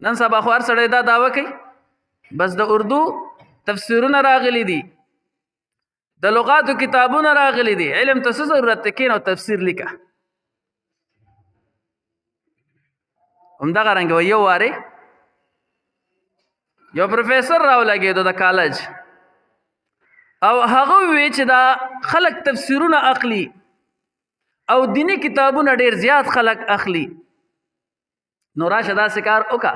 نن سبا خو هر سړی دا دعوه کوي بس د اردو تفسیرونه راغلي دي د لغاتو کتابونه راغلي دي علم ته څه ضرورت دی کین او تفسیر لیکه همدغه رنګه یو وارې یو پروفیسر راولګېدو د کالج او هغه وی چې دا خلق تفسیرونه اخلي او دینی کتابونه ډیر زیات خلق اخلي نو راشه داسې کار وکړه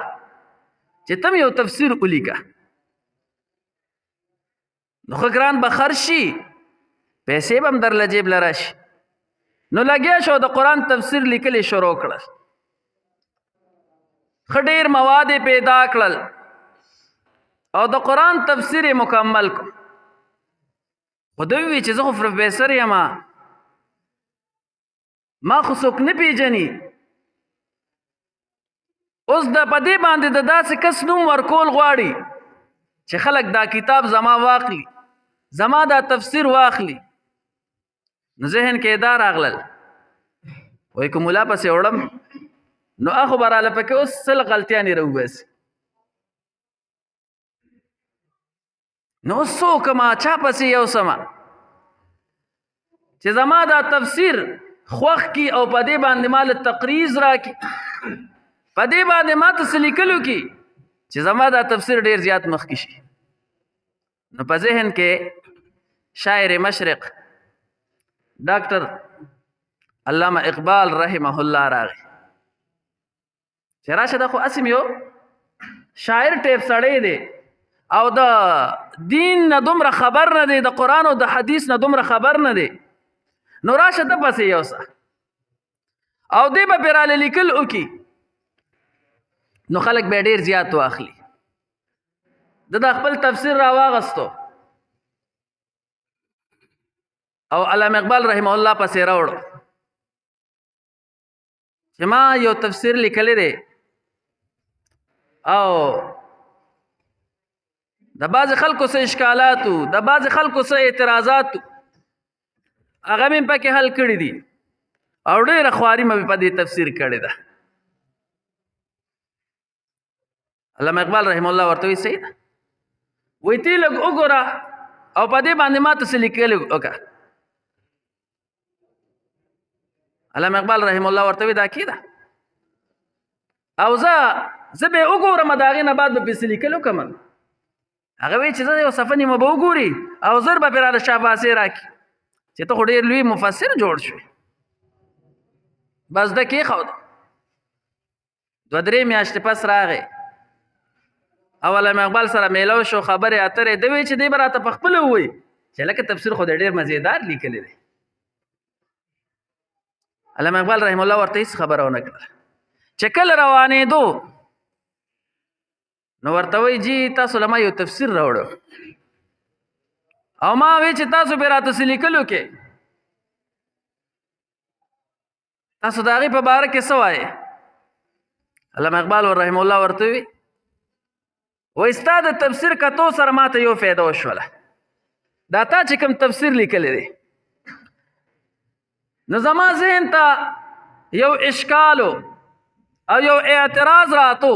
چې تم یو تفسیر ولیکه نو ښه ګران به خرج شي پیسې به هم درله جیب له راشي نو لګیا شو د قرآن تفسیر لیکلې شروع کړل ښه ډېر مواد یې پیدا کړل او د قرآن تفسیر یې مکمل کړ خو دوی وی چې زه خو پروفیسر یم ما خو څوک نه پیژني اوس د په دې باندې د داسې کس نوم ورکول غواړي چې خلک دا کتاب زما واخلي زما دا تفسیر واخلي نو ذهن کې دا راغلل وایي که ملا پسې وړم نو اخو به راله پکې اوس سل غلطیانې راوباسي نو اوس څه وکړمه چا پسې یوسمه چې زما دا تفسیر خوښ کي او په دې باندې ما له تقریض راکړي په دې باندې ما ته څه لیکلو کي چې زما دا تفسیر ډیر زیات مخکې شي نو په ذهن کې شاعر مشرق ډاکټر علامه اقبال رحمه الله راغی چې راشه دا خو اسم یو شاعر ټیپ سړی دی او د دین نه دومره خبر نه دی د قرآن او د حدیث نه دومره خبر نه دی نو راشه ته پسې یوسه او دی به پرې راله لیکل وکړي نو خلک به ډیر زیات واخلي د خپل تفسیر راواغستو او علامه اقبال رحمه الله پسې راوړو چې ما یو تفسیر لیکلی دی او د بعض خلکو څه اشکالاتو د بعض خلکو څه اعتراضاتو هغه مې پکې حل کړي دي او ډېره خواري مې په دې تفسیر کړې ده علامه اقبال رحم الله ورته وی صحیح ده وی تی لږ وګوره او په دې باندې ما ته څه لیکلي وکړه علامه اقبال رحم الله ورته وی دا کیده او زه به وګورم د هغې نه بعد به پسې لیکل وکړم هغه وی چې زه یو صفحه نیمه به وګوري او زر به پرې راله شاباسي راکړي چې ته خو ډېر لوی مفسر جوړ شوې بس ده کېښود 2-3 میاشتې پس راغی او علامه اقبال سره میلاو شو خبرې اترې ده وی چې دی به راته پخپله ووایي چې لکه تفسیر خو د ډېر مزېدار لیکلی دی علامه اقبال رحم الله ورته هېڅ خبره ونه کړله چې کله روانېدو نو ورته وایي جی تاسو له ما یو تفسیر راوړو او ما وی چې تاسو به راته څه لیکلو کې تاسو د هغې په باره کې څه وایې علامه اقبال رحم الله ورته وي وایي ستا د تفسیر کتو سره ما ته یو فایده وشوله دا تا چې کوم تفسیر لیکلی دی نو زما ذهن ته یو اشکالو او یو اعتراض راتو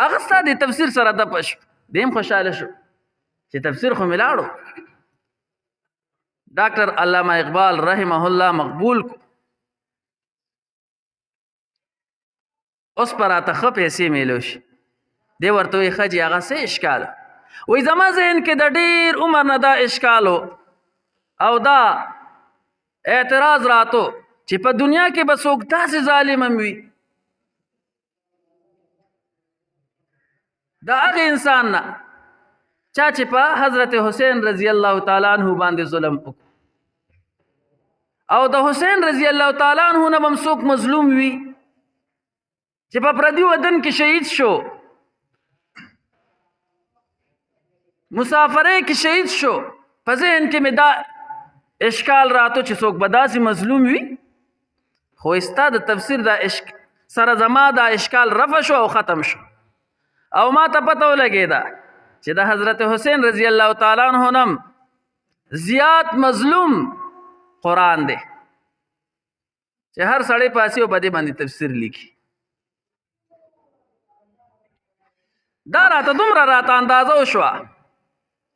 هغه ستا د تفسیر سره دپه شو دی هم خوشحاله شو چې تفسیر خو مې لاړو ډاکټر علامه اقبال رحمه الله مقبول کو اوس پر راته ښه پیسې میلو شي دی ورته وایي ښه جي هغه څه اشکال وایي زما ذهن کې د ډېر عمر نه دا اشکال او دا اعتراض راتو چې په دنیا کې به څوک داسې ظالم هم وي د هغې انسان نه چا چې په حضرت حسین رضی الله تعالی عنہ باندې ظلم وکړو او د حسین رضی الله تعالی عنہ نه به هم څوک مظلوم وي چې په پردي وطن کې شهید شو مسافرۍ کې شهید شو په ذهن کې مې دا اشکال راتو چې څوک به داسې مظلوم وي خو ستا د تفسیر دا سره زما دا اشکال رفع شو او ختم شو او ما ته پته ولګېده چې د حضرت حسین رضی الله تعالی عنہ نم زیات مظلوم قرآن دی چې هر سړی پاسي او په دې باندې تفسیر لیکي دا راته دومره راته اندازه وشوه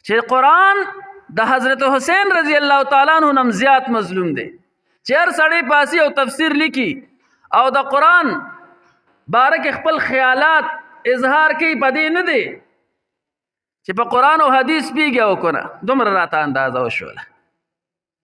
چې قرآن د حضرت حسین رضی الله تعالی عنہ نم زیات مظلوم دی چې هر سړی پاسی او تفسیر لیکي او د قرآن باره کې خپل خیالات اظهار کوي پدې نه دی چې په قرآن او حدیث پیږي او کنه دومره راته اندازه وشوله